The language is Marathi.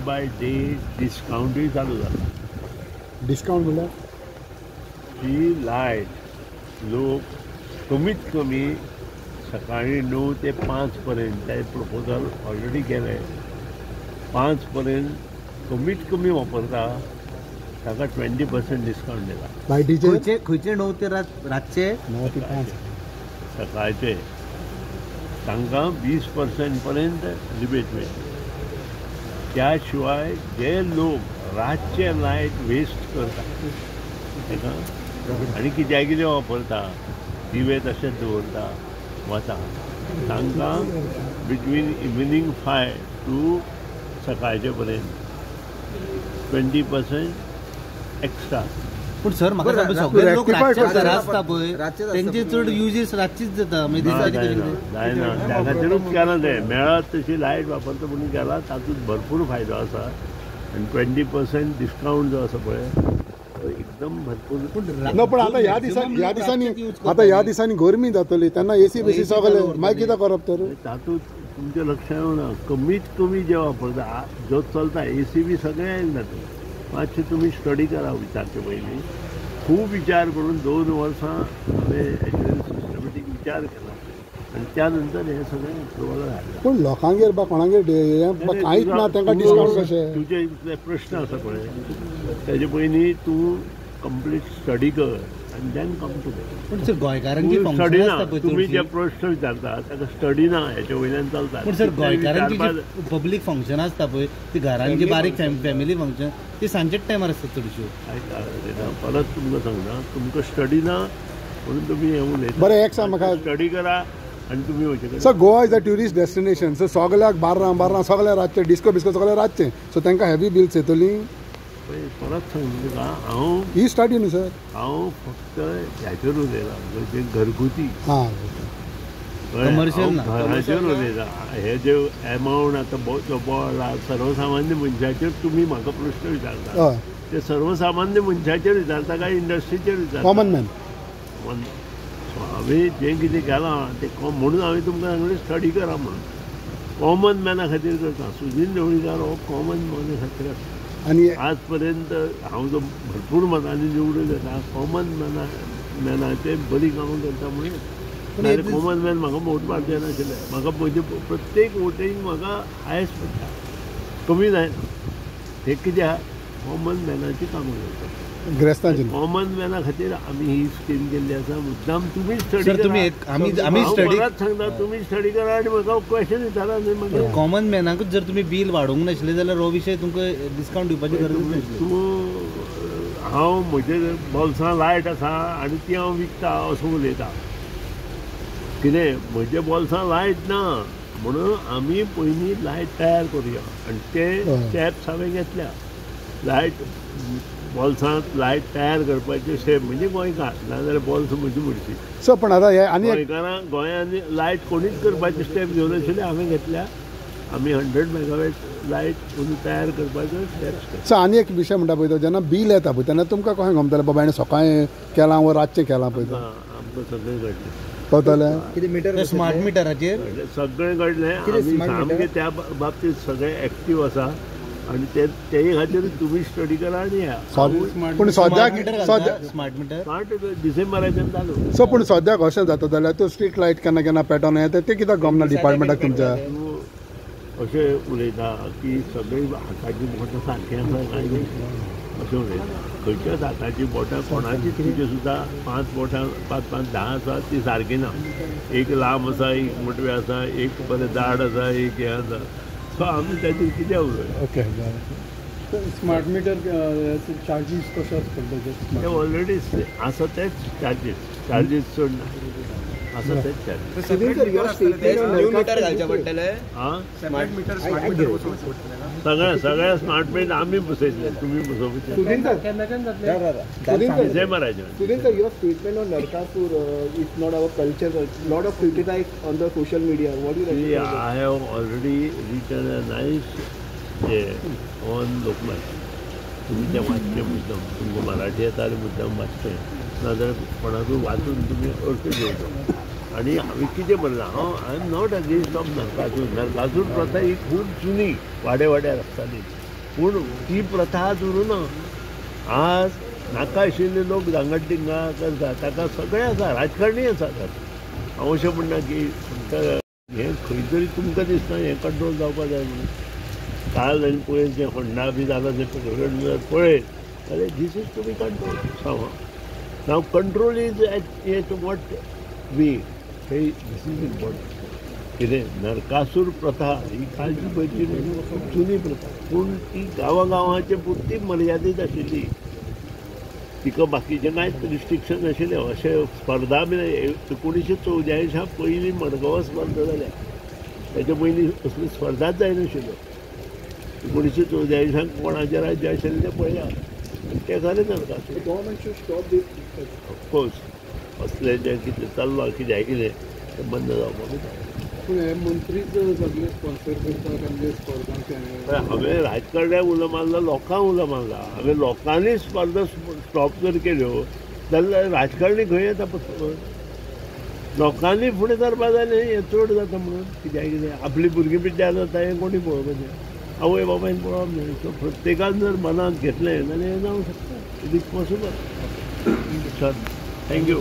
बाय डे डिस्काउंटूय चालू जाता. डिस्काउंट म्हणल्यार ही लायट लोक कमीत कमी सकाळी 9 ते 5 पर्यंत ते प्रपोजल ऑलरेडी केले. 5 पर्यंत कमीत कमी वापरता ताका 20% डिस्काउंट दिला. लायटीचे खंयचे 9 ते रातचे 9 ते 5 सकाळचे तांकां 20% पर्यंत रिबेट मेळटा. त्या शिवाय जे लोक रातचे लायट वेस्ट करता ताका आनी कितें वापरता दिवे तशेंच दवरता वता तांकां बिटवीन इवनिंग 5 टू सकाळचे पर्यंत 20% एक्स्ट्रा. पूण सर म्हाका सांग सगळे लोक रातचे घरा आसता पळय तेंचे चड युजीस रातचीच जाता जायना त्या खातीरूच केलां तें मेळत तशी लायट वापरता म्हणून केला. तातूंत भरपूर फायदो आसा आनी 20% डिस्काउंट जो आसा पळय एकदम भरपूर. ना पण आता ह्या दिसांनी गरमी जातली तेन्ना एसी बेसी सगळे मागीर कितें करप तर तातूंत तुमचें लक्ष येवना. कमीत कमी जे वापरता जो चलता एसी बी सगळे आयले तातूंत. मातशें तुमी स्टडी करा विचारचे पयलीं. खूब विचार करून 2 वर्सां हांवें हेचेर सिस्टमॅटीक विचार केला आनी त्या नंतर हे सगळें अप्रुवल हाडलां. पूण लोकांगेर कोणागेर कांयच ना तांकां डिस्काउंट कशें. तुजे इतले प्रश्न आसा पळय तेजे पयलीं तूं कंप्लीट स्टडी कर आनी देन कम टू पूण सर गोंयकारांची स्टडी ना. तुमी जे प्रश्न विचारता ताका स्टडी ना हेचे वयल्यान चलता. पूण सर गोंयकारांची जी पब्लीक फंक्शन आसता पळय ती घरांची बारीक फॅमिली फंक्शन ती सांजेच टायमार आसता चडश्यो. परत तुमकां सांगता तुमकां स्टडी ना म्हणून तुमी हे उलयता. बरें एक सांग म्हाका स्टडी करा आनी तुमी वयचे. Sir Goa is a tourist destination. So सगळ्याक बार्रां सगळ्या रातचे डिस्को बिस्को सगळें रातचें. सो तांकां हेवी बिल्स येतलीं. परत सांगता तुका हांव ही स्टडी न्हू सर. हांव फक्त ह्याचेर उलयलां म्हणजे घरगुती कमर्शियल घराचेर उलयता. हे जे एमावंट आतां जो बोर्ड सर्वसामान्य मनशाचेर तुमी म्हाका प्रश्न विचारता ते सर्वसामान्य मनशाचेर विचारता काय इंडस्ट्रीचेर विचारता. Common man. हांवें जें कितें केलां तें म्हणून हांवें तुमकां सांगलें स्टडी करा म्हणून. कॉमन मॅना खातीर करता. सुनील ढवळीकर हो कॉमन मॅना खातीर आसता. आनी आज पर्यंत हांव जो भरपूर मतांनी निवडून येता कॉमन मॅनाचे बरी कामां करता म्हणून. कॉमन मॅन म्हाका वोट मारचे नाशिल्ले. म्हाका म्हजे प्रत्येक वोटींग म्हाका हायस्ट पडटा कमी जायना. हे कित्याक कॉमन मॅनाची कामां करता. ग्रेस्तांची कॉमन मॅना खातीर आमी ही स्कीम केल्ली आसा. मुद्दाम तुमी स्टडी सांगता तुमी स्टडी करा आनी म्हाका क्वेश्चन विचारा न्ही. मागीर कॉमन मॅनाकूच जर तुमी बील वाडोवंक नाशिल्ले जाल्यार हो विशय तुमकां डिस्काउंट दिवपाची गरज नाशिल्ली. हांव म्हजे बॉल्सां लायट आसा आनी ती हांव विकता असो उलयता. कितें म्हजे बॉल्सां लायट ना म्हणून आमी पयलीं लायट तयार करुया आनी ते स्टेप्स हांवें घेतल्या. लायट बॉल्सांत लायट तयार करपाचे स्टेप म्हणजे गोंयकार नाजाल्यार बॉल्स म्हजी म्हणची. सो पण आतां आनी गोंयकारांक गोंयांत लायट कोणीच करपाचे स्टेप घेवन आशिल्ले हांवें घेतल्या. आमी 100 मेगावॅट लायट तयार करपाचे स्टेप्स. सो आनी एक विशय म्हणटा पळय तो जेन्ना बील येता पळय तेन्ना तुमकां कशें गमतलें बाबा हाणें सकाळीं केलां वा रातचें केलां पळय तो आमकां सगळें घडलें. कळटलें स्मार्ट मिटराचेर सगळें घडलें. आमी सामकें त्या बाबतींत सगळे एक्टीव आसा आनी तेय खातीर तुमी स्टडी करा आनी या. पूण सद्याक स्मार्ट मिटर स्मार्ट डिसेंबराच्यान चालू. सो पूण सद्याक अशें जाता जाल्यार तो स्ट्रीट लायट केन्ना केन्ना पेटोवन येता ते कित्याक गमना डिपार्टमेंटाक तुमच्या. अशें उलयता की सगळीं हाताची बोटां सारकीं आसा काय अशें उलयता. खंयच्याच हाताची बोटां कोणाचीच तुजे सुद्दां 5 बोटां 5-5 10 आसा ती सारकी ना. एक लांब आसा एक मोटवी आसा एक बरें जाड आसा एक हें आसा. सो आमी ताचेर कितें उलयता. ओके स्मार्ट मीटर चार्जीस कशे आसता ते ऑलरेडी आसा तेच चार्जीस चड ना आसा तेच चार्जीस. सगळ्या स्मार्ट मीटर आमी बसयतले तुमी बसोवपाचे. Your statement on Narkasur is not our culture. Lot of criticize on the social media. What do you think? I have already written a nice on Lokmanya. तुम्ही त्या वाचचे मुद्दाम तुमकां मराठी येता जाल्यार मुद्दाम वाचचें नाजाल्यार कोणाकूय वाचून तुमी अर्थ घेवचो. आनी हांवें कितें बरयलां I am not against of Narakasur. Narakasur प्रथा ही खूब जुनी वाड्यार आसताली. पूण ती प्रथा आज उरूना. आज नाका आशिल्ले लोक दांगड-दिंगा करता ताका सगळें आसा, राजकारणी आसा. हांव अशें म्हणना की हें खंय तरी तुमकां दिसता हें कंट्रोल जावपाक जाय म्हणून. काल आनी पयर जें होंडा बी जालां तें पळयत जाल्यार this is to be control साव. Now control is at what way this is important. कितें नरकासूर प्रथा ही कालची पयची जुनी प्रथा, पूण ती गांवागांवांचे पुरती मर्यादीत आशिल्ली. तिका बाकीचें कांयच रिस्ट्रिक्शन नाशिल्लें. अशें स्पर्धा बी 1944 पयलीं मडगांव स्पर्धा जाल्या. तेच्या पयलीं असली स्पर्धाच जायनाशिल्ल्यो. 1944 कोणाचें राज्य आशिल्लें तें पळया. तें खरें Narakasur. Government should stop this. Of course असलें जें कितें चल्लां कितें आयकिलें तें बंद जावपाक जाय. पूण हे मंत्रीच सगळे स्पॉन्सर करतात आनी स्पर्धांक. हांवें राजकारण्याक उलो मारला, लोकांक उलो मारला. हांवें लोकांनी स्पर्धा स्टॉप जर केल्यो जाल्यार राजकारणी खंय येता पळय. लोकांनी फुडें सरपा जाय न्ही, हें चड जाता म्हणून. कित्याक आपली भुरगीं पिड्ड्यार जाता हें कोणी पळोवपाचें. आवय बाबायन पळोवप न्ही. सो प्रत्येकान जर मनांत घेतलें जाल्यार हें जावंक शकता. It is possible. थँक्यू.